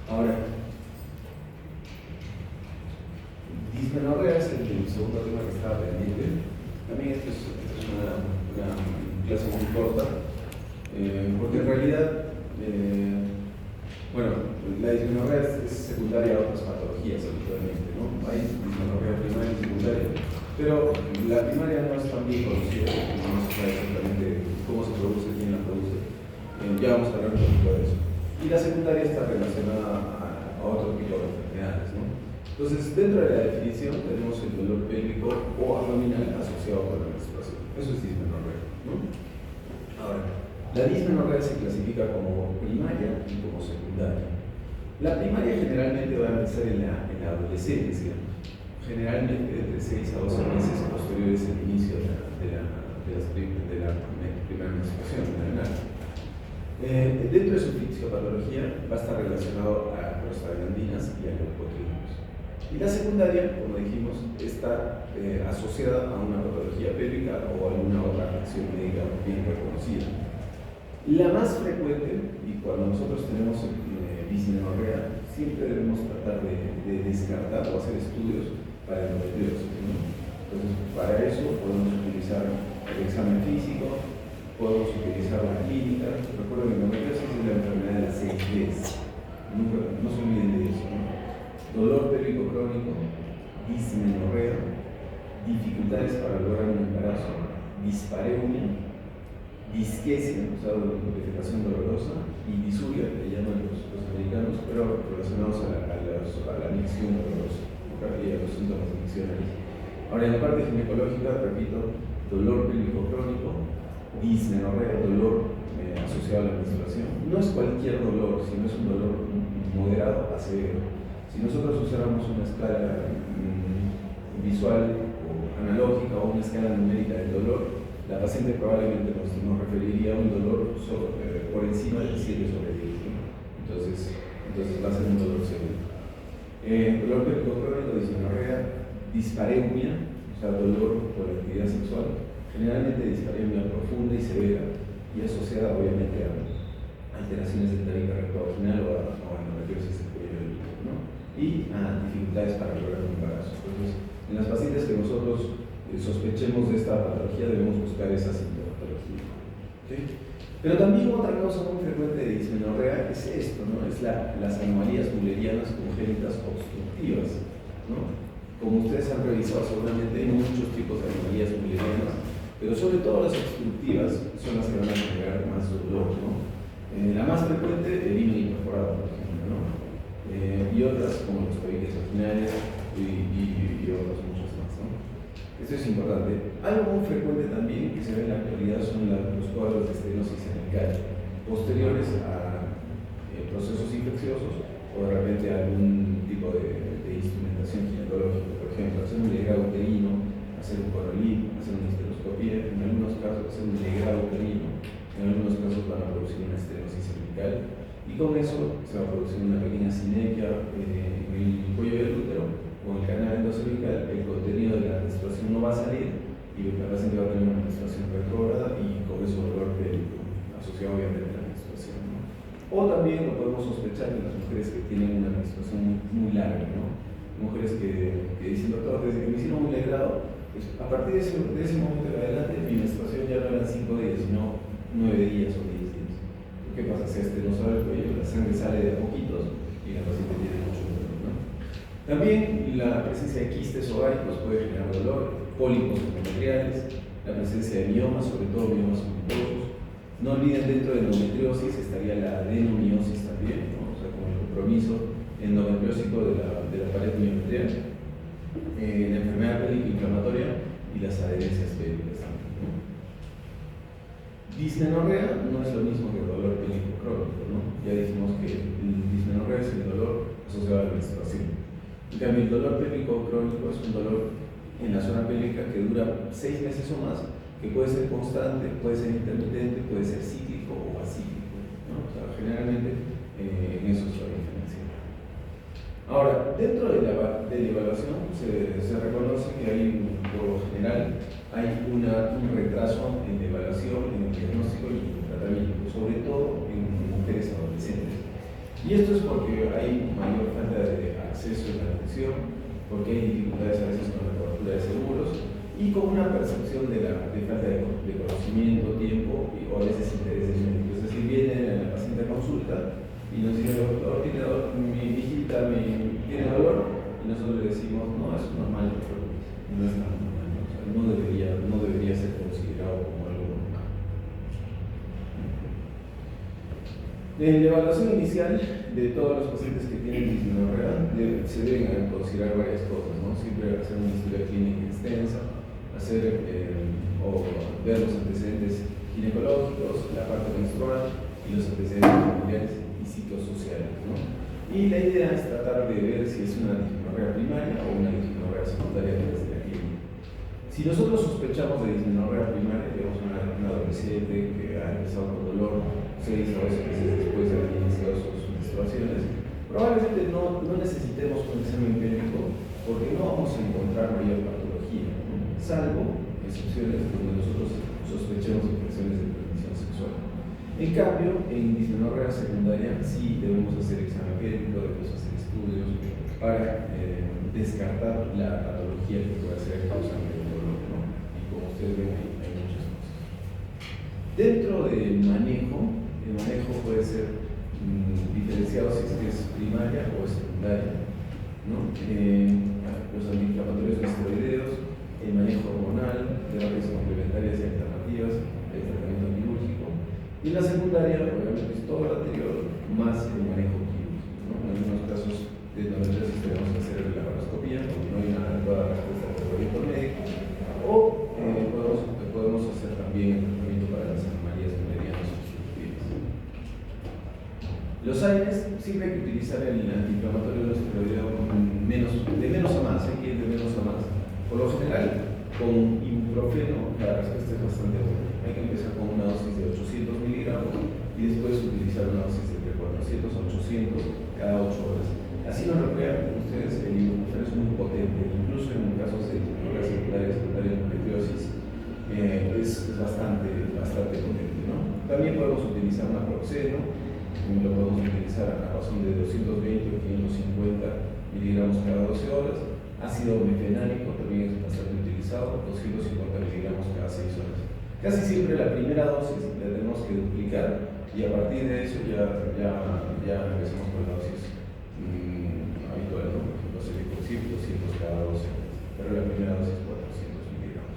Ahora, dismenorrea es el segundo tema que estaba pendiente. También esta es una clase muy corta, porque en realidad, bueno, la dismenorrea es secundaria a otras patologías habitualmente, ¿no? Hay dismenorrea primaria y secundaria, pero la primaria no es tan bien conocida, no se sabe exactamente cómo se produce, quién la produce. Ya vamos a hablar un poquito de eso. Y la secundaria está relacionada a otro tipo de enfermedades, ¿no? Entonces, dentro de la definición tenemos el dolor pélvico o abdominal asociado con la menstruación. Eso es dismenorrea, ¿no? Ahora, la dismenorrea se clasifica como primaria y como secundaria. La primaria generalmente va a empezar en la adolescencia, generalmente entre 6 a 12 meses posteriores al inicio de la primera menstruación, dentro de su fisiopatología va a estar relacionado a prostaglandinas y a leucotrienos. Y la secundaria, como dijimos, está asociada a una patología pélvica o alguna otra acción médica bien reconocida. La más frecuente, y cuando nosotros tenemos dismenorrea, siempre debemos tratar de descartar o hacer estudios para endometriosis, ¿no? Entonces, para eso podemos utilizar el examen físico, podemos utilizar la clínica. Recuerden que endometriosis es la enfermedad de las 6 Ds. No se olviden de eso, ¿no? Dolor pélvico crónico, dismenorrea, dificultades para lograr un embarazo, dispareunia, disquesia, o sea, defecación dolorosa, y disuria, que llaman los americanos, pero relacionados a la micción dolorosa y a los síntomas miccionales. Ahora, en la parte ginecológica, repito, dolor pélvico crónico, dismenorrea, dolor asociado a la menstruación. No es cualquier dolor, sino es un dolor moderado a severo. Si nosotros usáramos una escala visual o analógica o una escala numérica del dolor, la paciente probablemente nos referiría a un dolor por encima del 7 sobre 10, ¿no? Entonces va a ser un dolor severo. Dolor pélvico crónico, dismenorrea, dispareunia, o sea, dolor por la actividad sexual, generalmente dispareunia profunda y severa y asociada obviamente a alteraciones entéricas rectovaginal o a endometriosis del cuello del útero, ¿no? Y a dificultades para lograr un embarazo. Entonces, en las pacientes que nosotros sospechemos de esta patología debemos buscar esa sintomatología, ¿okay? Pero también otra causa muy frecuente de dismenorrea es esto, ¿no? Es las anomalías mullerianas congénitas obstructivas, ¿no? Como ustedes han revisado, seguramente hay muchos tipos de anomalías mullerianas, pero sobre todo las obstructivas son las que van a generar más dolor, ¿no? La más frecuente, el hímen incorporado, por ejemplo, ¿no? Y otras como los tabiques vaginales y otras muchas más, ¿no? Esto es importante. Algo muy frecuente también que se ve en la actualidad son los cuadros de estenosis cervical posteriores a procesos infecciosos o de repente a algún tipo de instrumentación ginecológica, por ejemplo, hacer un legrado uterino, hacer un corolín, hacer una histeroscopía, en algunos casos hacer un legrado uterino, en algunos casos van a producir una estenosis cervical y con eso se va a producir una pequeña sinequia en el cuello del útero o el canal endocervical. El contenido de la menstruación no va a salir y la paciente va a tener una menstruación retrógrada y con eso dolor pélvico asociado obviamente a la menstruación, ¿no? O también lo podemos sospechar en las mujeres que tienen una menstruación muy larga, ¿no? Mujeres que dicen, doctor, desde que me hicieron un legrado, pues, a partir de ese momento de adelante mi menstruación ya no eran 5 días, sino 9 días o 10 días. ¿Qué pasa? Si no sabe el cuello, la sangre sale de a poquitos y la paciente tiene mucho dolor, ¿no? También la presencia de quistes ováricos puede generar dolor, pólipos endometriales, la presencia de miomas, sobre todo miomas pulposos. No olviden, dentro de endometriosis estaría la adenomiosis también, ¿no? O sea, como el compromiso endometriósico de la pared miometrial, la enfermedad pélvica inflamatoria y las adherencias pélvicas también, ¿no? Dismenorrea no es lo mismo que el dolor pélvico crónico, ¿no? Ya dijimos que el dismenorrea es el dolor asociado a la menstruación. En cambio, el dolor pélvico crónico es un dolor en la zona pélvica que dura 6 meses o más, que puede ser constante, puede ser intermitente, puede ser cíclico o acíclico, ¿no? O sea, generalmente en eso es la diferencia. Ahora, dentro de la evaluación se reconoce que hay, por lo general, hay un retraso en la evaluación, en el diagnóstico y en el tratamiento, sobre todo en mujeres adolescentes. Y Y esto es porque hay mayor falta de acceso a la atención, porque hay dificultades a veces con la cobertura de seguros y con una percepción de falta de conocimiento, tiempo o a veces intereses médicos. Es decir, viene la paciente a consulta y nos dice: doctor, mi hijita tiene dolor, y nosotros le decimos: no, es normal, no es tan normal, ¿no? O sea, no debería ser considerado como algo normal. En la evaluación inicial de todos los pacientes que tienen dismenorrea se deben considerar varias cosas, ¿no? Siempre hacer una historia clínica extensa, o ver los antecedentes ginecológicos, la parte menstrual y los antecedentes familiares y psicosociales, ¿no? Y la idea es tratar de ver si es una dismenorrea primaria o una dismenorrea secundaria desde la clínica. Si nosotros sospechamos de dismenorrea primaria, digamos una adolescente que ha empezado con dolor 6 o 8 meses después de haber iniciado sus menstruaciones, probablemente no necesitemos un examen médico porque no vamos a encontrar mayor patología, ¿no? Salvo excepciones donde nosotros sospechemos infecciones de transmisión sexual. En cambio, en dismenorrea secundaria sí debemos hacer examen médico, debemos hacer estudios para descartar la patología que pueda ser causante del dolor, ¿no? Y como ustedes ven, hay muchas cosas. Dentro del manejo, el manejo puede ser diferenciado si es que es primaria o secundaria, ¿no? Los antiinflamatorios no esteroideos, el manejo hormonal, terapias complementarias y alternativas, el tratamiento quirúrgico. Y la secundaria, obviamente, es todo lo anterior, más el manejo quirúrgico, ¿no? En algunos casos de endometriosis tenemos que hacer la laparoscopía, porque no hay una adecuada respuesta al tratamiento médico, o podemos hacer también el tratamiento para las anomalías meridianas obstructivas. Los AINES, siempre hay que utilizar el antiinflamatorio no esteroideo de menos a más, hay que ir de menos a más. Por lo general, con ibuprofeno la respuesta es bastante buena. Hay que empezar con una dosis de 800 miligramos y después utilizar una dosis de entre 400 a 800 cada 8 horas. Así nos recuerdan ustedes, el ibuprofeno es muy potente, incluso en casos de dismenorrea secundaria de endometriosis es bastante potente, ¿no? También podemos utilizar naproxeno, lo podemos utilizar a razón de 220 o 550 miligramos cada 12 horas. Ácido mefenálico también es bastante utilizado, 250 miligramos cada 6 horas. Casi siempre la primera dosis la tenemos que duplicar y a partir de eso ya empezamos con la dosis habitual, ¿no? Por ejemplo, celecoxib 200 cada 12 horas, pero la primera dosis 400 miligramos.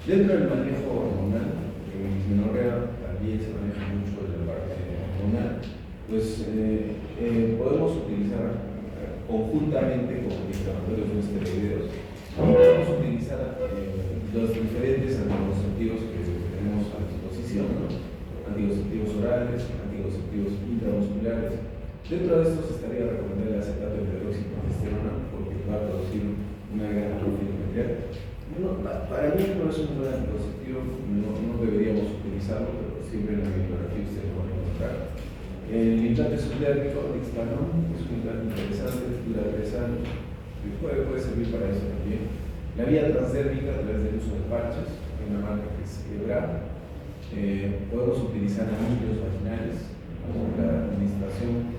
Dentro del manejo hormonal, en dismenorrea también se maneja mucho la parte hormonal, pues podemos utilizar conjuntamente con antiinflamatorios no esteroideos y podemos utilizar los diferentes anticonceptivos que tenemos a disposición, ¿no? Anticonceptivos orales, anticonceptivos intramusculares. Dentro de estos estaría recomendable el acetato de hidroxiprogesterona porque va a producir una gran atrofia endometrial. Para mí no es un buen anticonceptivo, no deberíamos utilizarlo, pero siempre en la bibliografía ustedes lo van a encontrar. El implante subdérmico, Dexplanon, es un implante interesante, dura 3 años, puede servir para eso también. La vía transdérmica a través del uso de parches, hay una marca que es Ebra. Podemos utilizar anillos vaginales, la administración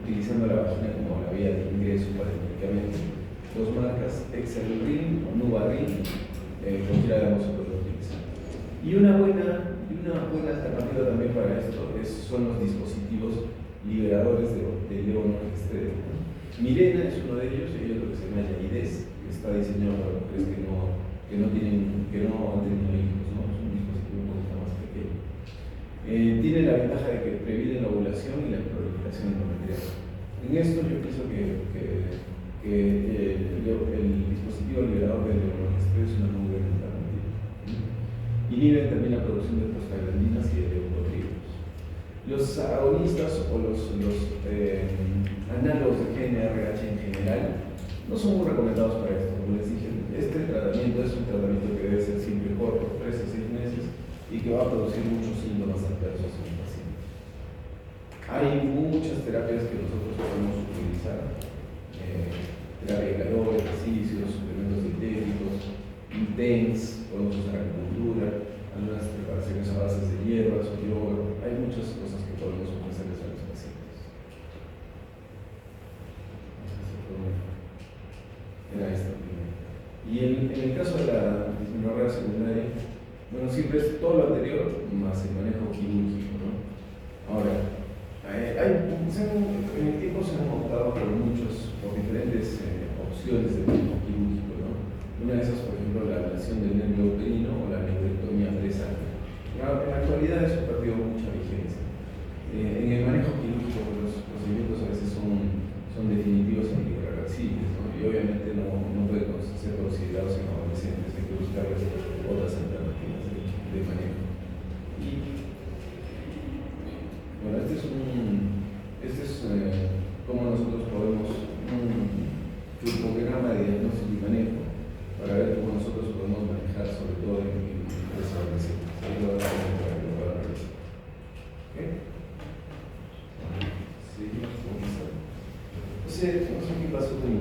utilizando la vagina como la vía de ingreso para el medicamento. Dos marcas, Excelrin o Nuvarin, cualquiera de ambos se puede utilizar. Y una buena alternativa también para esto son los dispositivos liberadores de levonorgestrel. Mirena es uno de ellos, y hay otro que se llama Yaides, que está diseñado para mujeres que no han tenido hijos, ¿no? Es un dispositivo un poquito más pequeño. Tiene la ventaja de que previene la ovulación y la proliferación endometrial. En esto yo pienso que el dispositivo liberador de levonorgestrel es una muy buena alternativa. Inhiben también la producción de prostaglandinas y de leucotrienos. Los agonistas o los análogos de GnRH en general no son muy recomendados para esto. Como les dije, este tratamiento es un tratamiento que debe ser siempre corto, 3 a 6 meses, y que va a producir muchos síntomas adversos en el paciente. Hay muchas terapias que nosotros podemos utilizar, terapia de calor, ejercicios, suplementos dietéticos, intens, podemos usar acupuntura, algunas preparaciones a base de hierbas o yoga. Hay muchas cosas que podemos siempre es todo lo anterior más el manejo quirúrgico, ¿no? Ahora, en el tiempo se han optado por diferentes opciones de manejo quirúrgico, ¿no? Una de esas, por ejemplo, la ablación del nervio uterino o la neurectomía presa. En la actualidad eso ha perdido mucha vigencia. En el manejo quirúrgico, los procedimientos a veces son definitivos e irreversibles, ¿no? Y obviamente no pueden ser considerados en adolescentes, hay que buscar otras alternativas de manejo. Y bueno, este es cómo nosotros podemos un programa de diagnóstico y manejo para ver cómo nosotros podemos manejar, sobre todo en los adolescentes. Ahí lo vamos a ver para que lo puedan realizar. ¿Okay? Seguimos con eso. No sé qué pasó con